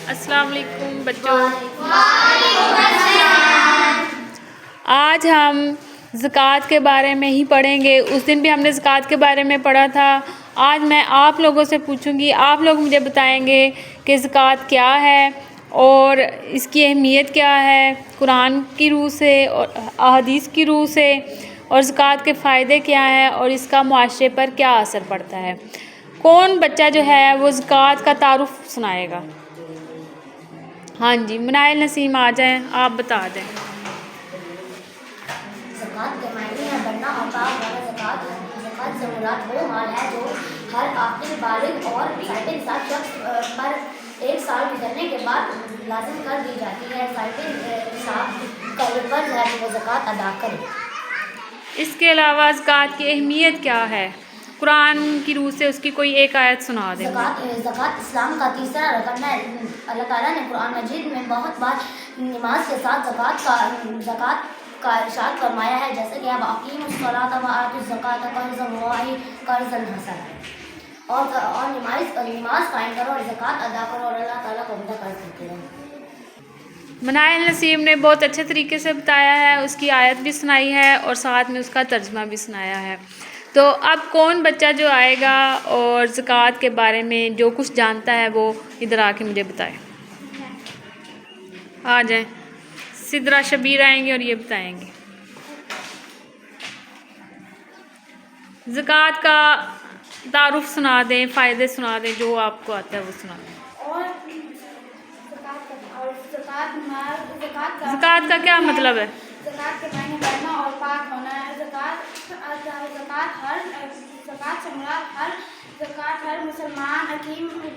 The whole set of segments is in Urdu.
السلام علیکم بچوں. آج ہم زکوٰۃ کے بارے میں ہی پڑھیں گے. اس دن بھی ہم نے زکوٰۃ کے بارے میں پڑھا تھا. آج میں آپ لوگوں سے پوچھوں گی, آپ لوگ مجھے بتائیں گے کہ زکوٰۃ کیا ہے اور اس کی اہمیت کیا ہے قرآن کی روح سے اور احادیث کی روح سے, اور زکوٰۃ کے فائدے کیا ہیں اور اس کا معاشرے پر کیا اثر پڑتا ہے. کون بچہ جو ہے وہ زکوٰۃ کا تعارف سنائے گا؟ ہاں جی, منائل نسیم آ جائیں, آپ بتا دیں. زکوٰۃ کے معنی ہے بڑھنا اور پاک ہونا. زکوٰۃ سے مراد وہ مال ہے جو ہر عاقل بالغ اور صاحب نصاب شخص پر ایک سال گزرنے کے بعد لازم کر دی جاتی ہے. صاحب نصاب کا یہ فرض ہے کہ وہ زکوٰۃ ادا کرے. اس کے علاوہ زکوٰۃ کی اہمیت کیا ہے؟ قرآن کی روح سے اس کی کوئی ایک آیت سنا دیں. زکوٰۃ اسلام کا تیسرا رکن ہے. اللہ تعالیٰ نے قرآن مجید میں بہت بار نماز کے ساتھ زکوٰۃ کا ارشاد فرمایا ہے, جیسے کہ اب اقیموا الصلاۃ وآتوا الزکوٰۃ قرضا حسنا, اور نماز قائم کرو اور زکوٰۃ ادا کرو اور اللہ تعالیٰ کو عمدہ قرض دیتے رہو. منائل نسیم نے بہت اچھے طریقے سے بتایا ہے, اس کی آیت بھی سنائی ہے اور ساتھ میں اس کا ترجمہ بھی سنایا ہے. تو اب کون بچہ جو آئے گا اور زکوٰۃ کے بارے میں جو کچھ جانتا ہے وہ ادھر آ کے مجھے بتائے. آ جائیں. سدرا شبیر آئیں گے اور یہ بتائیں گے. زکوٰۃ کا تعارف سنا دیں, فائدے سنا دیں, جو آپ کو آتا ہے وہ سنا دیں. زکوٰۃ کا کیا مطلب ہے؟ زکوٰۃ کے معنی بڑھنا اور پاک ہونا ہے. زکوٰۃ ہر مسلمان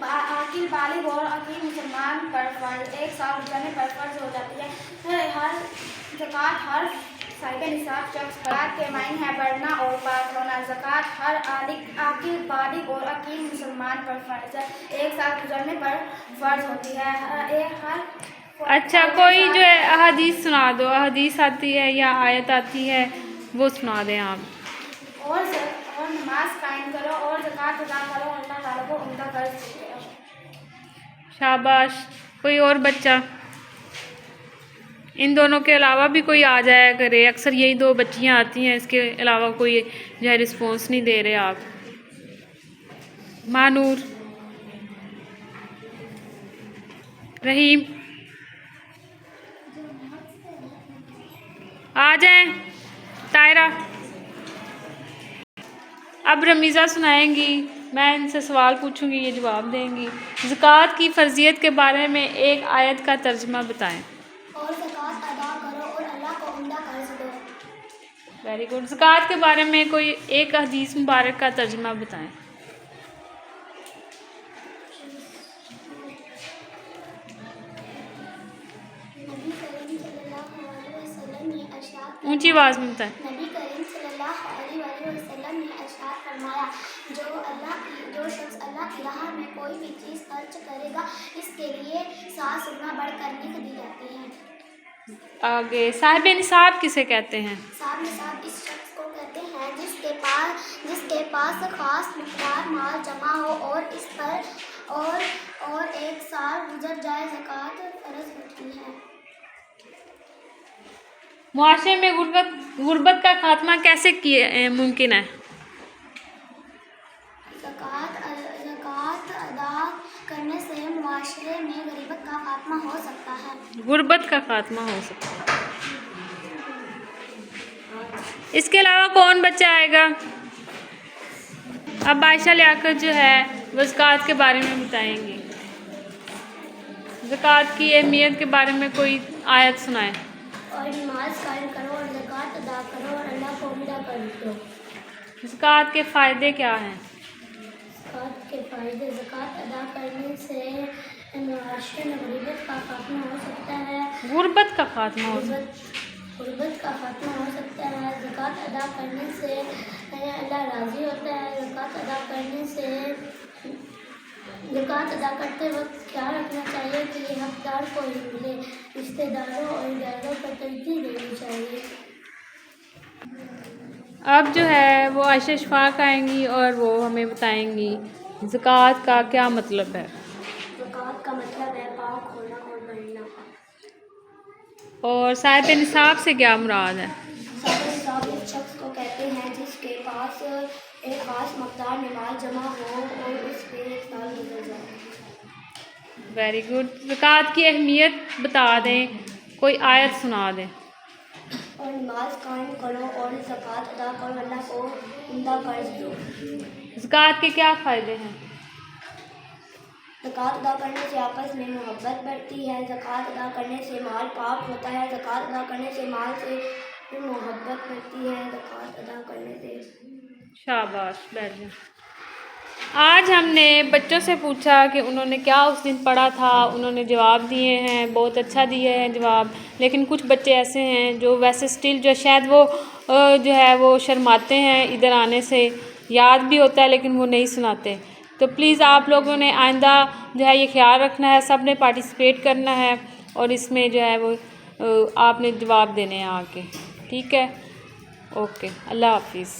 عاقل بالغ اور حکیم مسلمان پر فرض ایک سال گزرنے پر فرض ہو جاتی ہے. زکوٰۃ ہر صاحب نصاب شخص پر. زکوٰۃ کے معنی ہے بڑھنا اور پاک ہونا. زکوٰۃ ہر عاقل بالغ اور حکیم مسلمان پر فرض ایک سال گزرنے پر فرض ہوتی ہے. اچھا, کوئی جو ہے احادیث سنا دو, احادیث آتی ہے یا آیت آتی ہے وہ سنا دیں آپ. اور نماز قائم کرو اور زکوٰۃ ادا کرو, اللہ تعالیٰ کو عمدہ قرض دیتے رہو. شاباش. کوئی اور بچہ؟ ان دونوں کے علاوہ بھی کوئی آ جایا کرے, اکثر یہی دو بچیاں آتی ہیں, اس کے علاوہ کوئی جو ہے رسپانس نہیں دے رہے آپ. مانور, رحیم, آ جائیں. طاہرہ. اب رمیزہ سنائیں گی, میں ان سے سوال پوچھوں گی, یہ جواب دیں گی. زکوٰۃ کی فرضیت کے بارے میں ایک آیت کا ترجمہ بتائیں. اور زکوٰۃ ادا کرو اور اللہ کو عمدہ قرض دو. Very good. زکوٰۃ کے بارے میں کوئی ایک حدیث مبارک کا ترجمہ بتائیں. اونچی آواز میں بتائیں. نبی کریم صلی اللہ علیہ وسلم نے ارشاد فرمایا, جو شخص اللہ کی راہ میں کوئی بھی چیز خرچ کرے گا اس کے لیے 7 گنا بڑھ کر لکھ دی جاتی ہے. آگے, صاحب نصاب کسے کہتے ہیں؟ صاحب نصاب اس شخص کو کہتے ہیں جس کے پاس خاص مقدار مال جمع ہو اور اس پر اور ایک سال گزر جائے زکوٰۃ فرض ہوتی ہے. معاشرے میں غربت کا خاتمہ کیسے ممکن ہے؟ زکوٰۃ ادا کرنے سے معاشرے میں غربت کا خاتمہ ہو سکتا ہے. غربت کا خاتمہ ہو سکتا ہے. اس کے علاوہ کون بچہ آئے گا؟ اب عائشہ لیاقت جو ہے وہ زکوٰۃ کے بارے میں بتائیں گی. زکوٰۃ کی اہمیت کے بارے میں کوئی آیت سنائیں. اور نماز قائم کرو اور زکوٰۃ ادا کرو اور اللہ کو عمدہ قرض دو. زکوٰۃ کے فائدے کیا ہیں؟ زکوٰۃ کے فائدے, زکوٰۃ ادا کرنے سے معاشرے میں غربت کا خاتمہ ہو سکتا ہے. غربت کا خاتمہ ہو سکتا ہے. غربت کا خاتمہ ہو سکتا ہے. زکوٰۃ ادا کرنے سے اللہ راضی ہوتا ہے. زکوٰۃ ادا کرتے وقت خیال رکھنا چاہیے کہ یہ حقدار کو ہی ملے. رشتہ داروں اور جائزوں پر ترجیح دینی چاہیے. اب جو ہے وہ عائشہ اشفاق آئیں گی اور وہ ہمیں بتائیں گی زکوٰۃ کا کیا مطلب ہے. زکوٰۃ کا مطلب ہے پاک ہونا اور بننا. اور صاحب نصاب سے کیا مراد ہے؟ صاحب نصاب اس شخص کو کہتے ہیں جس کے پاس ایک خاص مقدار نماز جمع ہو اور اس پہ ایک سال گزر جائے. Very good. زکوٰۃ کی اہمیت بتا دیں، کوئی آیت سنا دیں. اور نماز قائم کرو اور زکوٰۃ ادا کرو، اللہ کو عمدہ قرض دو. زکوٰۃ کے کیا فائدے ہیں؟ زکوٰۃ ادا کرنے سے آپس میں محبت بڑھتی ہے. زکوٰۃ ادا کرنے سے مال پاک ہوتا ہے. زکوٰۃ ادا کرنے سے مال سے محبت بڑھتی ہے. زکوٰۃ ادا کرنے سے. شاباش، بیٹھ جائیں. آج ہم نے بچوں سے پوچھا کہ انہوں نے کیا اس دن پڑھا تھا. انہوں نے جواب دیے ہیں، بہت اچھا دیے ہیں جواب. لیکن کچھ بچے ایسے ہیں جو ویسے اسٹل جو شاید وہ جو ہے وہ شرماتے ہیں ادھر آنے سے. یاد بھی ہوتا ہے لیکن وہ نہیں سناتے. تو پلیز آپ لوگوں نے آئندہ جو ہے یہ خیال رکھنا ہے، سب نے پارٹیسپیٹ کرنا ہے اور اس میں جو ہے وہ آپ نے جواب دینے ہیں آ کے. ٹھیک ہے؟ اوکے، اللہ حافظ.